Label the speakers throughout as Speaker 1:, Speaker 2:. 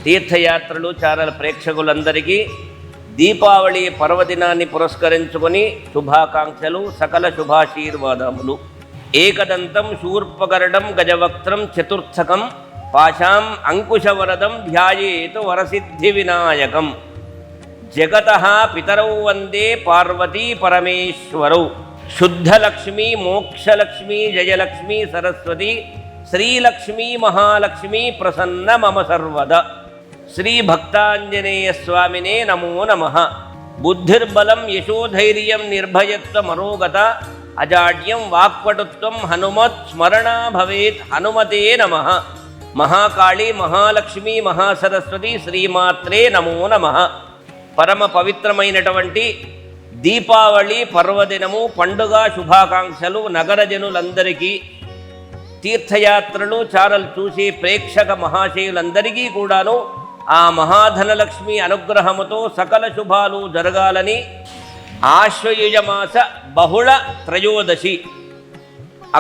Speaker 1: తీర్థయాత్రలు ఛానల్ ప్రేక్షకులందరికీ దీపావళి పర్వదినాన్ని పురస్కరించుకొని శుభాకాంక్షలు, సకల శుభాశీర్వాదములు. ఏకదంతం శూర్పకరణం గజవక్త్రం చతుర్థకం పాశాం అంకుశవరదం ధ్యాయేతు వరసిద్ధి వినాయకం. జగతః పితరౌ వందే పార్వతీ పరమేశ్వరౌ. శుద్ధలక్ష్మీ మోక్షలక్ష్మీ జయలక్ష్మీ సరస్వతి శ్రీలక్ష్మీ మహాలక్ష్మీ ప్రసన్న మమ సర్వదా. శ్రీ భక్తాంజనేయ స్వామినే నమో నమః. బుద్ధిర్బలం యశోధైర్యం నిర్భయత్వమరోగత అజాడ్యం వాక్పటుత్వం హనుమత్ స్మరణ భవేత్ హనుమతే నమః. మహాకాళీ మహాలక్ష్మి మహాసరస్వతి శ్రీమాత్రే నమో నమః. పరమ పవిత్రమైనటువంటి దీపావళి పర్వదినము పండుగ శుభాకాంక్షలు నగర జనులందరికీ, తీర్థయాత్రలు ఛానల్ చూసే ప్రేక్షక మహాశయులందరికీ కూడాను ఆ మహాధనలక్ష్మి అనుగ్రహముతో సకల శుభాలు జరగాలని ఆశ్వయుజమాస బహుళ త్రయోదశి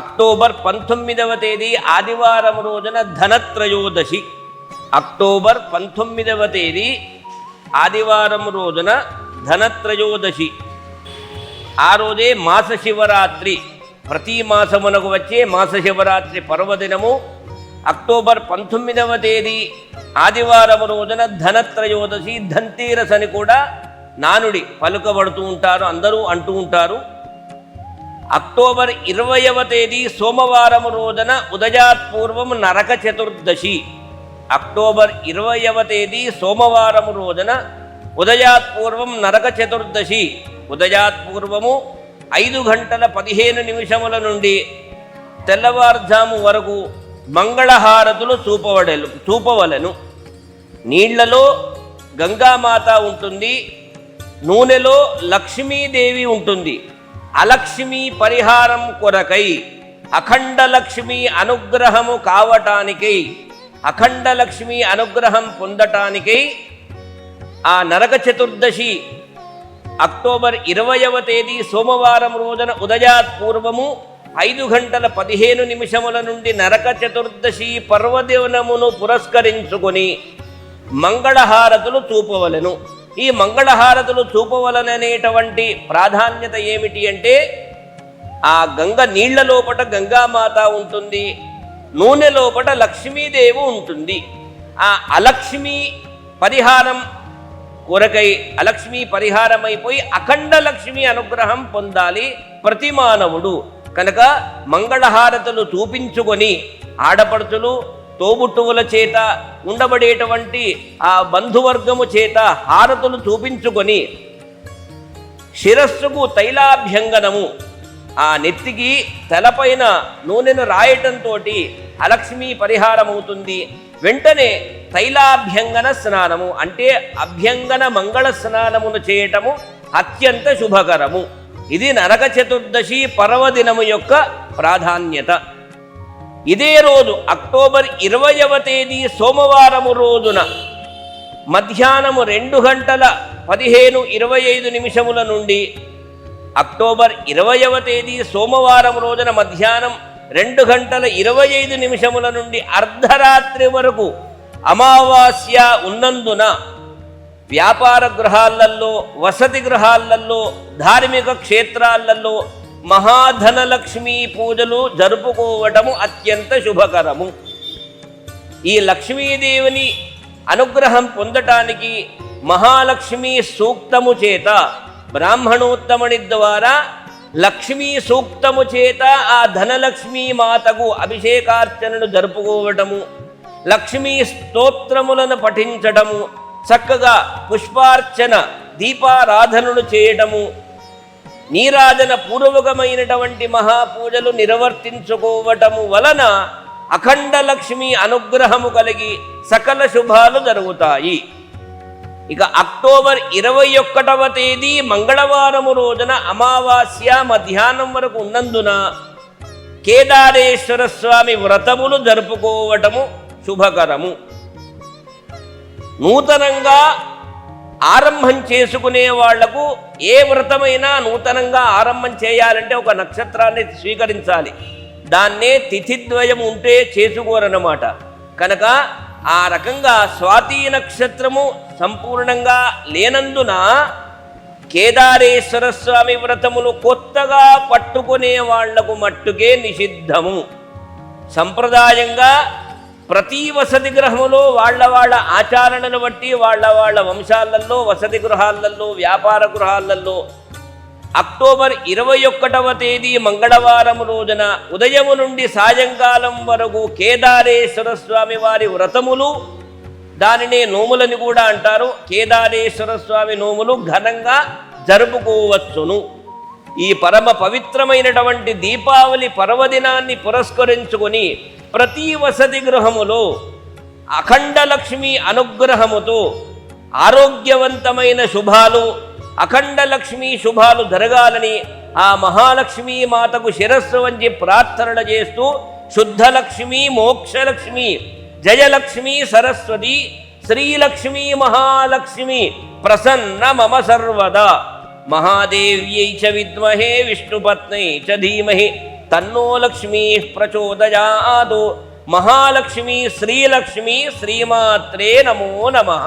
Speaker 1: అక్టోబర్ 19వ తేదీ ఆదివారం రోజున ధనత్రయోదశి. అక్టోబర్ 19వ తేదీ ఆదివారం రోజున ధనత్రయోదశి. ఆ రోజే మాస శివరాత్రి, ప్రతి మాసమునకు వచ్చే మాస శివరాత్రి పర్వదినము అక్టోబర్ 19వ తేదీ ఆదివారం రోజున ధనత్రయోదశి. ధన్తీరస్ అని కూడా నానుడి పలుకబడుతూ ఉంటారు, అందరూ అంటూ ఉంటారు. అక్టోబర్ 20వ తేదీ సోమవారం రోజున ఉదయాత్పూర్వం నరక చతుర్దశి. అక్టోబర్ 20వ తేదీ సోమవారం రోజున ఉదయాత్పూర్వం నరక చతుర్దశి. ఉదయాత్పూర్వము 5:15 నుండి తెల్లవారుజాము వరకు మంగళహారతులు చూపవలెను. నీళ్లలో గంగామాత ఉంటుంది, నూనెలో లక్ష్మీదేవి ఉంటుంది. అలక్ష్మీ పరిహారం కొరకై, అఖండ లక్ష్మీ అనుగ్రహము కావటానికై, అఖండ లక్ష్మీ అనుగ్రహం పొందటానికై ఆ నరక చతుర్దశి అక్టోబర్ 20వ తేదీ సోమవారం రోజున ఉదయాత్పూర్వము 5:15 నుండి నరక చతుర్దశి పర్వదినమును పురస్కరించుకొని మంగళహారతులు చూపవలెను. ఈ మంగళహారతులు చూపవలననేటువంటి ప్రాధాన్యత ఏమిటి అంటే, ఆ గంగ నీళ్ల లోపట గంగామాత ఉంటుంది, నూనె లోపట లక్ష్మీదేవి ఉంటుంది. ఆ అలక్ష్మీ పరిహారం కొరకై, అలక్ష్మీ పరిహారమైపోయి అఖండ లక్ష్మీ అనుగ్రహం పొందాలి ప్రతి మానవుడు. కనుక మంగళహారతులు చూపించుకొని ఆడపడుచులు తోబుట్టువుల చేత ఉండబడేటువంటి ఆ బంధువర్గము చేత హారతులు చూపించుకొని శిరస్సుకు తైలాభ్యంగనము, ఆ నెత్తికి తలపైన నూనెను రాయటంతో అలక్ష్మీ పరిహారం అవుతుంది. వెంటనే తైలాభ్యంగన స్నానము అంటే అభ్యంగన మంగళ స్నానమును చేయటము అత్యంత శుభకరము. ఇది నరక చతుర్దశి పర్వదినము యొక్క ప్రాధాన్యత. ఇదే రోజు అక్టోబర్ 20వ తేదీ సోమవారము రోజున మధ్యాహ్నము 2:15-25 నుండి అక్టోబర్ 20వ తేదీ సోమవారం రోజున మధ్యాహ్నం 2:25 నుండి అర్ధరాత్రి వరకు అమావాస్య ఉన్నందున వ్యాపార గృహాలలో, వసతి గృహాలలో, ధార్మిక క్షేత్రాలలో మహాధనలక్ష్మీ పూజలు జరుపుకోవటము అత్యంత శుభకరము. ఈ లక్ష్మీదేవిని అనుగ్రహం పొందటానికి మహాలక్ష్మీ సూక్తము చేత బ్రాహ్మణోత్తముని ద్వారా లక్ష్మీ సూక్తము చేత ఆ ధనలక్ష్మీ మాతకు అభిషేకార్చనను జరుపుకోవటము, లక్ష్మీ స్తోత్రములను పఠించటము, చక్కగా పుష్పార్చన దీపారాధనను చేయటము, నీరాజన పూర్వకమైనటువంటి మహాపూజలు నిర్వర్తించుకోవటము వలన అఖండ లక్ష్మీ అనుగ్రహము కలిగి సకల శుభాలు జరుగుతాయి. ఇక అక్టోబర్ 21వ తేదీ మంగళవారము రోజున అమావాస్య మధ్యాహ్నం వరకు ఉన్నందున కేదారేశ్వర స్వామి వ్రతములు జరుపుకోవటము శుభకరము. నూతనంగా ఆరంభం చేసుకునే వాళ్లకు ఏ వ్రతమైనా నూతనంగా ఆరంభం చేయాలంటే ఒక నక్షత్రాన్ని స్వీకరించాలి. దాన్నే తిథిద్వయం ఉంటే చేసుకోరన్నమాట. కనుక ఆ రకంగా స్వాతి నక్షత్రము సంపూర్ణంగా లేనందున కేదారేశ్వర స్వామి వ్రతములు కొత్తగా పట్టుకునే వాళ్లకు మట్టుకే నిషిద్ధము. సంప్రదాయంగా ప్రతి వసతి గృహములో వాళ్ళ ఆచరణను బట్టి వాళ్ళ వంశాలలో, వసతి గృహాలలో, వ్యాపార గృహాలలో అక్టోబర్ 21వ తేదీ మంగళవారం రోజున ఉదయము నుండి సాయంకాలం వరకు కేదారేశ్వర స్వామి వారి వ్రతములు, దానినే నోములని కూడా అంటారు, కేదారేశ్వర స్వామి నోములు ఘనంగా జరుపుకోవచ్చును. ఈ పరమ పవిత్రమైనటువంటి దీపావళి పర్వదినాన్ని పురస్కరించుకొని ప్రతి వసతి గృహములో అఖండ లక్ష్మి అనుగ్రహముతో ఆరోగ్యవంతమైన శుభాలు, అఖండ లక్ష్మీ శుభాలు జరగాలని ఆ మహాలక్ష్మీ మాతకు శిరస్సు వంచి ప్రార్థనలు చేస్తూ శుద్ధలక్ష్మి, మోక్షలక్ష్మి, జయలక్ష్మి, సరస్వతి, శ్రీలక్ష్మి, మహాలక్ష్మి ప్రసన్న మమ సర్వదా, మహాదేవ్యై చ విద్మహే విష్ణుపత్నై చ ధీమహి తన్నో లక్ష్మీ ప్రచోదయాత్. మహాలక్ష్మి, శ్రీలక్ష్మి, శ్రీమాత్రే నమో నమః.